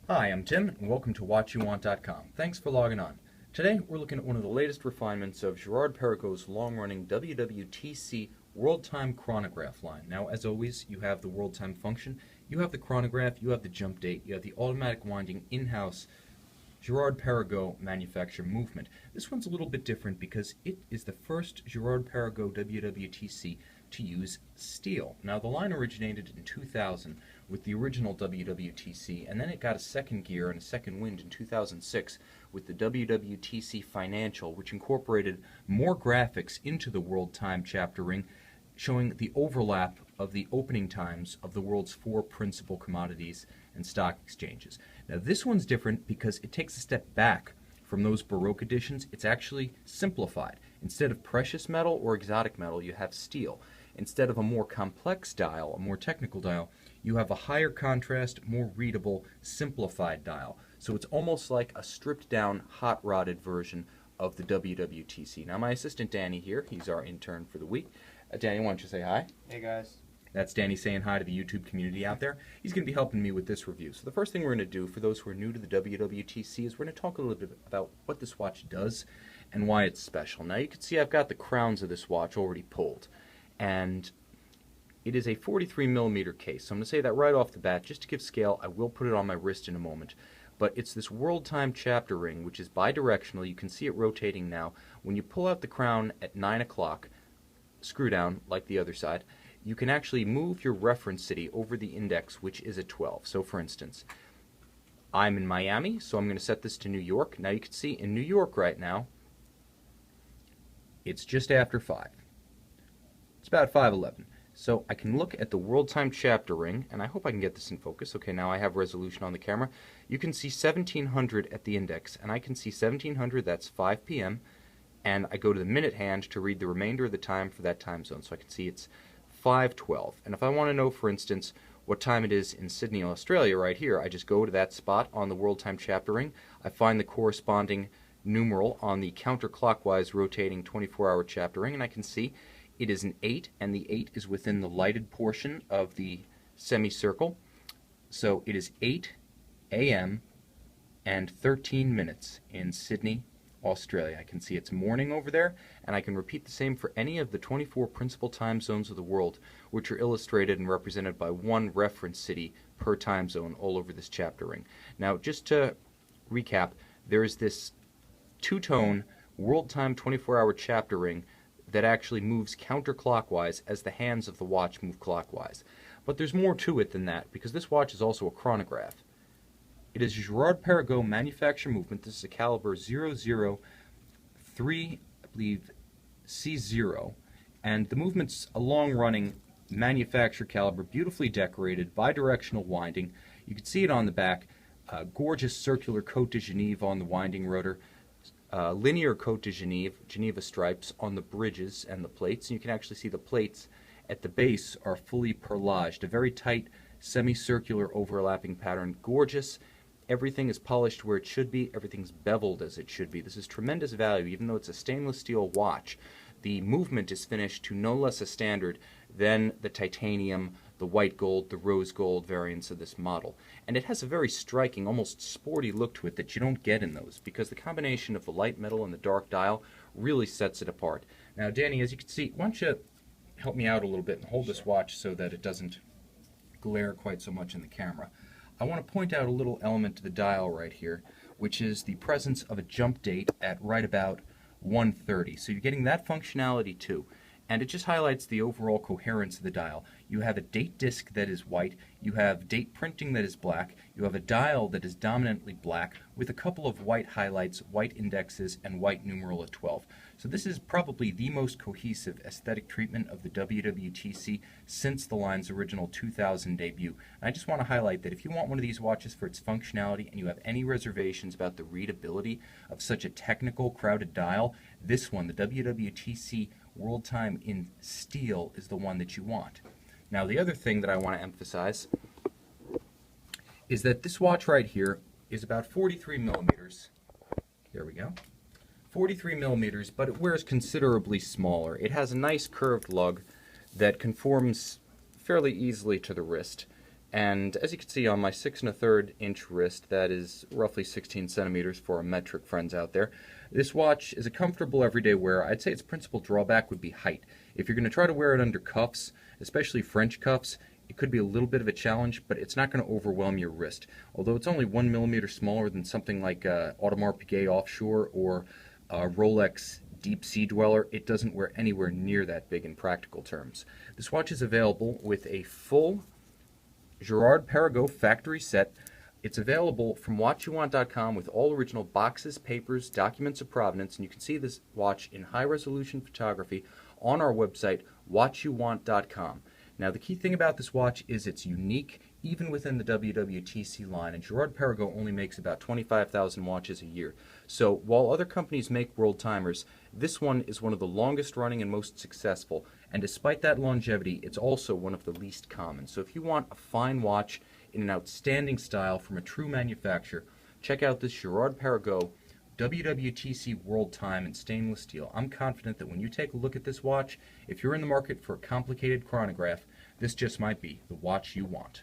Hi, I'm Tim, and welcome to WhatYouWant.com. Thanks for logging on. Today, we're looking at one of the latest refinements of Girard Perregaux' long-running WW.TC World Time Chronograph line. Now, as always, you have the World Time function, you have the chronograph, you have the jump date, you have the automatic winding in-house Girard Perregaux manufacture movement. This one's a little bit different because it is the first Girard Perregaux WW.TC to use steel. Now, the line originated in 2000 with the original WW.TC, and then it got a second gear and a second wind in 2006 with the WW.TC Financial, which incorporated more graphics into the World Time chapter ring, showing the overlap of the opening times of the world's four principal commodities and stock exchanges. Now, this one's different because it takes a step back from those Baroque editions. It's actually simplified. Instead of precious metal or exotic metal, you have steel. Instead of a more complex dial, a more technical dial, you have a higher contrast, more readable, simplified dial. So it's almost like a stripped down, hot-rodded version of the WW.TC. Now, my assistant Danny here, he's our intern for the week. Danny, why don't you say hi? Hey guys. That's Danny saying hi to the YouTube community out there. He's going to be helping me with this review. So the first thing we're going to do for those who are new to the WW.TC is we're going to talk a little bit about what this watch does and why it's special. Now you can see I've got the crowns of this watch already pulled, and it is a 43mm case. So I'm going to say that right off the bat just to give scale. I will put it on my wrist in a moment. But it's this World Time chapter ring, which is bidirectional. You can see it rotating now. When you pull out the crown at 9 o'clock, screw down like the other side, you can actually move your reference city over the index, which is at 12. So for instance, I'm in Miami, so I'm going to set this to New York. Now you can see in New York right now, it's just after 5. It's about 5:11. So I can look at the World Time chapter ring, and I hope I can get this in focus. Okay, now I have resolution on the camera. You can see 1700 at the index, and I can see 1700, that's 5 p.m., and I go to the minute hand to read the remainder of the time for that time zone. So I can see it's 5:12. And if I want to know, for instance, what time it is in Sydney, Australia, right here, I just go to that spot on the World Time chapter ring. I find the corresponding numeral on the counterclockwise rotating 24-hour chapter ring, and I can see it is an 8, and the 8 is within the lighted portion of the semicircle. So it is 8 a.m. and 13 minutes in Sydney, Australia. I can see it's morning over there, and I can repeat the same for any of the 24 principal time zones of the world, which are illustrated and represented by one reference city per time zone all over this chapter ring. Now, just to recap, there is this two-tone World Time 24-hour chapter ring that actually moves counterclockwise as the hands of the watch move clockwise. But there's more to it than that, because this watch is also a chronograph. It is Girard Perregaux manufacture movement. This is a caliber 003, I believe, C0, and the movement's a long-running manufacture caliber, beautifully decorated, bidirectional winding. You can see it on the back, gorgeous circular Côte de Genève on the winding rotor, linear Côte de Genève stripes on the bridges and the plates, and you can actually see the plates at the base are fully perlaged, a very tight semicircular overlapping pattern, gorgeous. Everything is polished where it should be. Everything's beveled as it should be. This is tremendous value. Even though it's a stainless steel watch, the movement is finished to no less a standard than the titanium, the white gold, the rose gold variants of this model. And it has a very striking, almost sporty look to it that you don't get in those, because the combination of the light metal and the dark dial really sets it apart. Now, Danny, as you can see, why don't you help me out a little bit and hold this watch so that it doesn't glare quite so much in the camera. I want to point out a little element to the dial right here, which is the presence of a jump date at right about 1:30. So you're getting that functionality too. And it just highlights the overall coherence of the dial. You have a date disc that is white, you have date printing that is black, you have a dial that is dominantly black with a couple of white highlights, white indexes, and white numeral at 12. So this is probably the most cohesive aesthetic treatment of the WW.TC since the line's original 2000 debut. And I just want to highlight that if you want one of these watches for its functionality and you have any reservations about the readability of such a technical, crowded dial, this one, the WW.TC World Time in steel, is the one that you want. Now, the other thing that I want to emphasize is that this watch right here is about 43 millimeters. There we go. 43 millimeters, but it wears considerably smaller. It has a nice curved lug that conforms fairly easily to the wrist, And as you can see on my 6 1/3 inch wrist, that is roughly 16 centimeters for our metric friends out there, this watch is a comfortable everyday wear. I'd say its principal drawback would be height. If you're going to try to wear it under cuffs, especially French cuffs, it could be a little bit of a challenge, but it's not going to overwhelm your wrist. Although it's only 1 millimeter smaller than something like Audemars Piguet Offshore or Rolex Deep Sea Dweller, it doesn't wear anywhere near that big in practical terms. This watch is available with a full Girard Perregaux factory set. It's available from WatchYouWant.com with all original boxes, papers, documents of provenance, and you can see this watch in high-resolution photography on our website, WatchYouWant.com. Now, the key thing about this watch is it's unique, even within the WW.TC line, and Girard Perregaux only makes about 25,000 watches a year. So, while other companies make world timers, this one is one of the longest running and most successful, and despite that longevity, it's also one of the least common. So if you want a fine watch in an outstanding style from a true manufacturer, check out this Girard Perregaux WW.TC World Time in stainless steel. I'm confident that when you take a look at this watch, if you're in the market for a complicated chronograph, this just might be the watch you want.